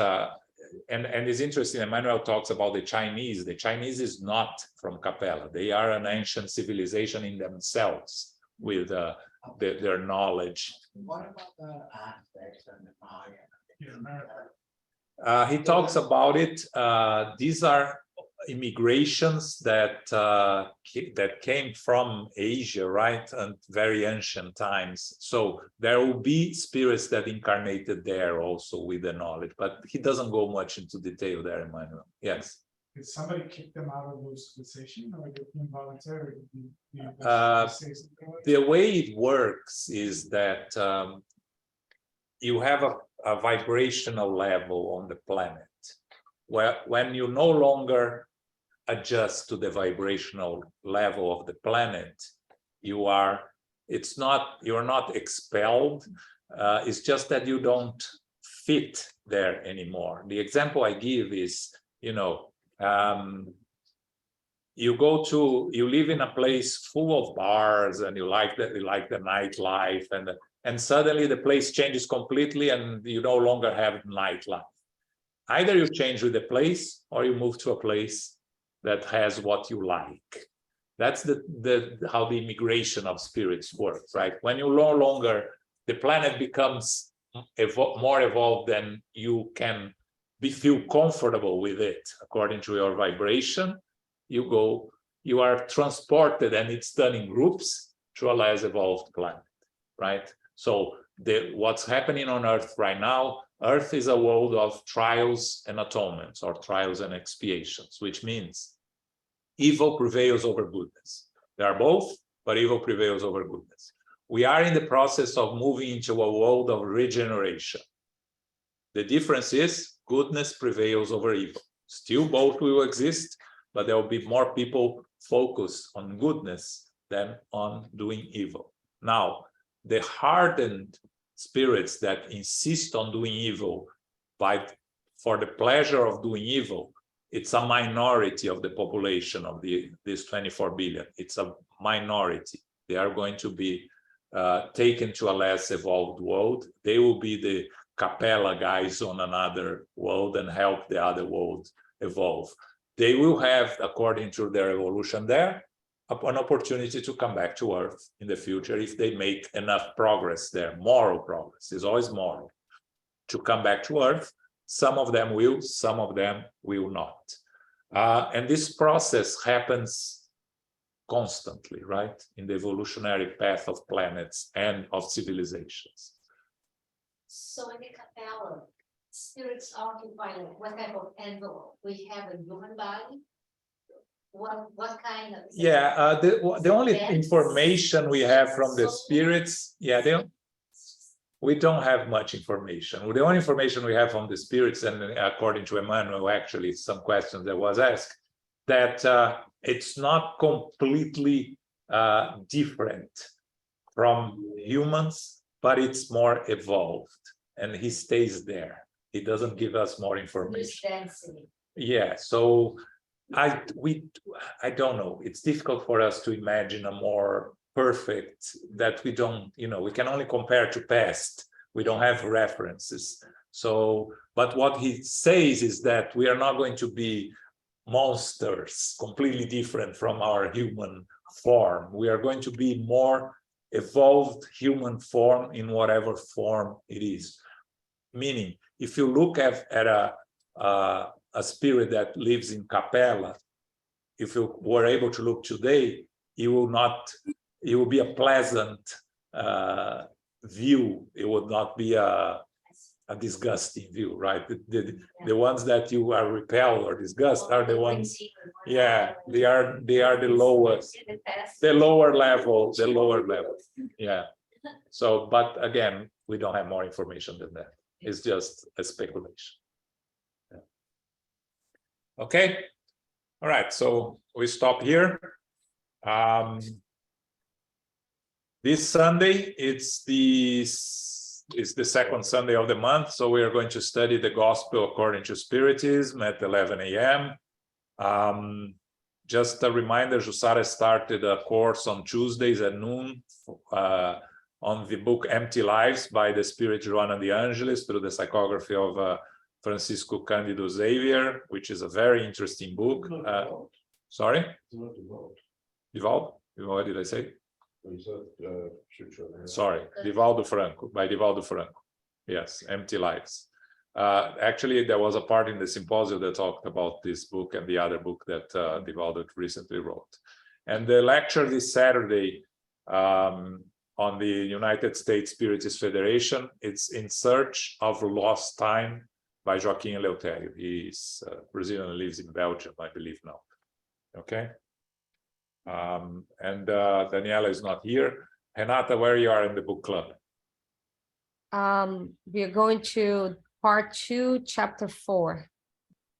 and it's interesting, Emmanuel talks about the Chinese. The Chinese is not from Capella. They are an ancient civilization in themselves with their knowledge. What about the Aztecs and the Maya? He talks about it. These are immigrations that came from Asia, right, and very ancient times. So there will be spirits that incarnated there also with the knowledge, but he doesn't go much into detail there, Emmanuel. Yes. Did somebody kick them out of those civilizations, or they came voluntarily? The way it works is that you have a vibrational level on the planet, where when you no longer adjust to the vibrational level of the planet, you're not expelled. It's just that you don't fit there anymore. The example I give is, you live in a place full of bars and you like the nightlife, and suddenly the place changes completely and you no longer have nightlife. Either you change with the place or you move to a place that has what you like. That's how the immigration of spirits works, right? When you no longer, the planet becomes more evolved than you can feel comfortable with it according to your vibration. You are transported, and it's done in groups to a less evolved planet, right? So what's happening on Earth right now, Earth is a world of trials and atonements, or trials and expiations, which means evil prevails over goodness. There are both, but evil prevails over goodness. We are in the process of moving into a world of regeneration. The difference is goodness prevails over evil. Still, both will exist, but there will be more people focused on goodness than on doing evil. Now, the hardened spirits that insist on doing evil for the pleasure of doing evil, it's a minority of the population of this 24 billion. It's a minority. They are going to be taken to a less evolved world. They will be the Capella guys on another world and help the other world evolve. They will have, according to their evolution there, an opportunity to come back to Earth in the future if they make enough progress there. Moral progress is always moral. To come back to Earth, some of them will, some of them will not. And this process happens constantly, right? In the evolutionary path of planets and of civilizations. So in the Capella, spirits occupy what type of envelope? We have a human body? What kind of? Yeah, the only information we have from the spirits, we don't have much information. The only information we have from the spirits, and according to Emmanuel, actually, some questions that was asked, that it's not completely different from humans, but it's more evolved, and he stays there. He doesn't give us more information. Density. Yeah, so I don't know. It's difficult for us to imagine a more perfect that we don't, we can only compare to past. We don't have references. So, but what he says is that we are not going to be monsters completely different from our human form. We are going to be more evolved human form in whatever form it is. Meaning, if you look at a spirit that lives in Capella, if you were able to look today, it will be a pleasant view. It would not be a disgusting view, right? The ones that you are repelled or disgust are the ones, yeah, they are the lowest, the lower level, yeah. So, but again, we don't have more information than that. It's just a speculation. Yeah. Okay, all right, so we stop here. This Sunday, it's the second Sunday of the month, so we are going to study the Gospel according to Spiritism at 11 a.m. Just a reminder, Jussara started a course on Tuesdays at noon on the book Empty Lives by the Spirit Joanna de Angelis through the psychography of Francisco Cândido Xavier, which is a very interesting book. Sorry? Divaldo? What did I say? Sorry, Divaldo Franco, by Divaldo Franco. Yes, Empty Lives. Actually, there was a part in the symposium that talked about this book and the other book that Divaldo recently wrote. And the lecture this Saturday on the United States Spiritist Federation, it's In Search of Lost Time by Joaquim Eleutério. He's Brazilian and lives in Belgium, I believe now. Okay. And Daniela is not here. Renata, where you are in the book club? We are going to part 2, chapter 4.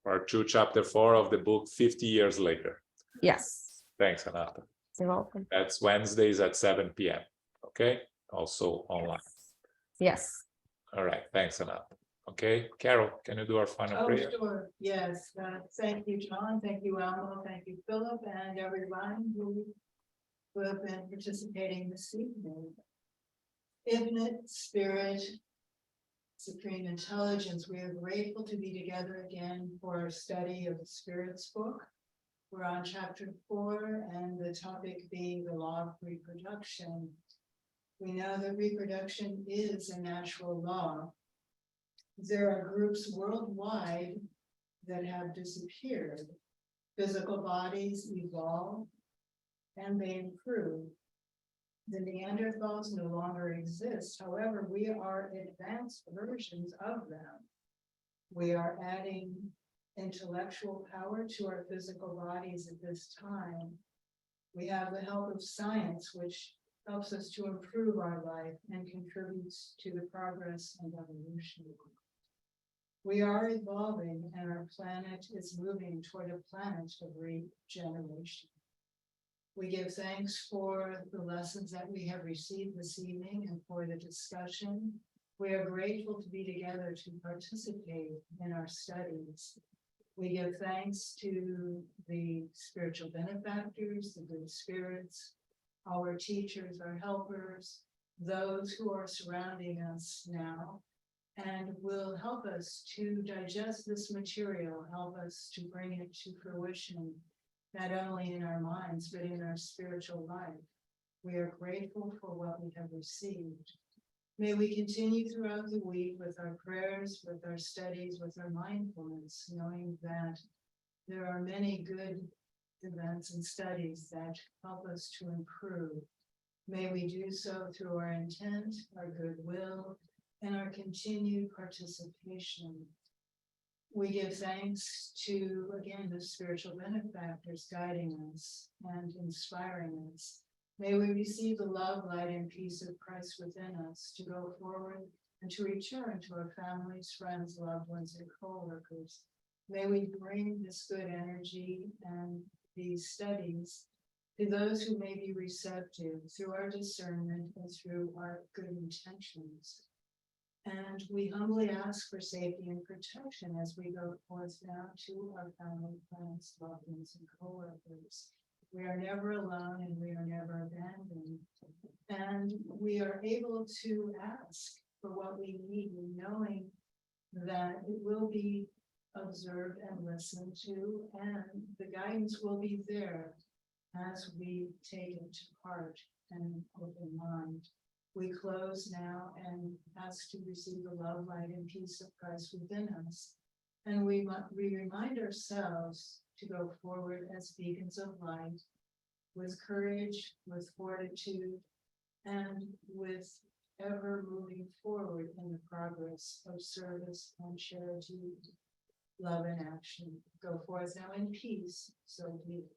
Part 2, chapter 4 of the book 50 Years Later. Yes. Thanks, Renata. You're welcome. That's Wednesdays at 7 p.m. Okay, also online. Yes. All right, thanks, Renata. Okay, Carol, can you do our final prayer? Sure, yes, thank you, John, thank you, Elmo, thank you, Philip, and everyone who have been participating this evening. Infinite Spirit, Supreme Intelligence, we are grateful to be together again for our study of the Spirit's book. We're on chapter 4, and the topic being the law of reproduction. We know that reproduction is a natural law. There are groups worldwide that have disappeared. Physical bodies evolve and they improve. The Neanderthals no longer exist. However, we are advanced versions of them. We are adding intellectual power to our physical bodies at this time. We have the help of science, which helps us to improve our life and contributes to the progress and evolution. We are evolving and our planet is moving toward a planet of regeneration. We give thanks for the lessons that we have received this evening and for the discussion. We are grateful to be together to participate in our studies. We give thanks to the spiritual benefactors, the good spirits, our teachers, our helpers, those who are surrounding us now, and will help us to digest this material, help us to bring it to fruition, not only in our minds, but in our spiritual life. We are grateful for what we have received. May we continue throughout the week with our prayers, with our studies, with our mindfulness, knowing that there are many good events and studies that help us to improve. May we do so through our intent, our goodwill, and our continued participation. We give thanks to, again, the spiritual benefactors guiding us and inspiring us. May we receive the love, light, and peace of Christ within us to go forward and to return to our families, friends, loved ones, and co-workers. May we bring this good energy and these studies to those who may be receptive through our discernment and through our good intentions. And we humbly ask for safety and protection as we go forth now to our family, friends, loved ones, and co-workers. We are never alone and we are never abandoned. And we are able to ask for what we need, knowing that it will be observed and listened to, and the guidance will be there as we take it to heart and open mind. We close now and ask to receive the love, light, and peace of Christ within us. And we remind ourselves to go forward as beacons of light, with courage, with fortitude, and with ever moving forward in the progress of service and charity, love and action. Go forth now in peace, so be it.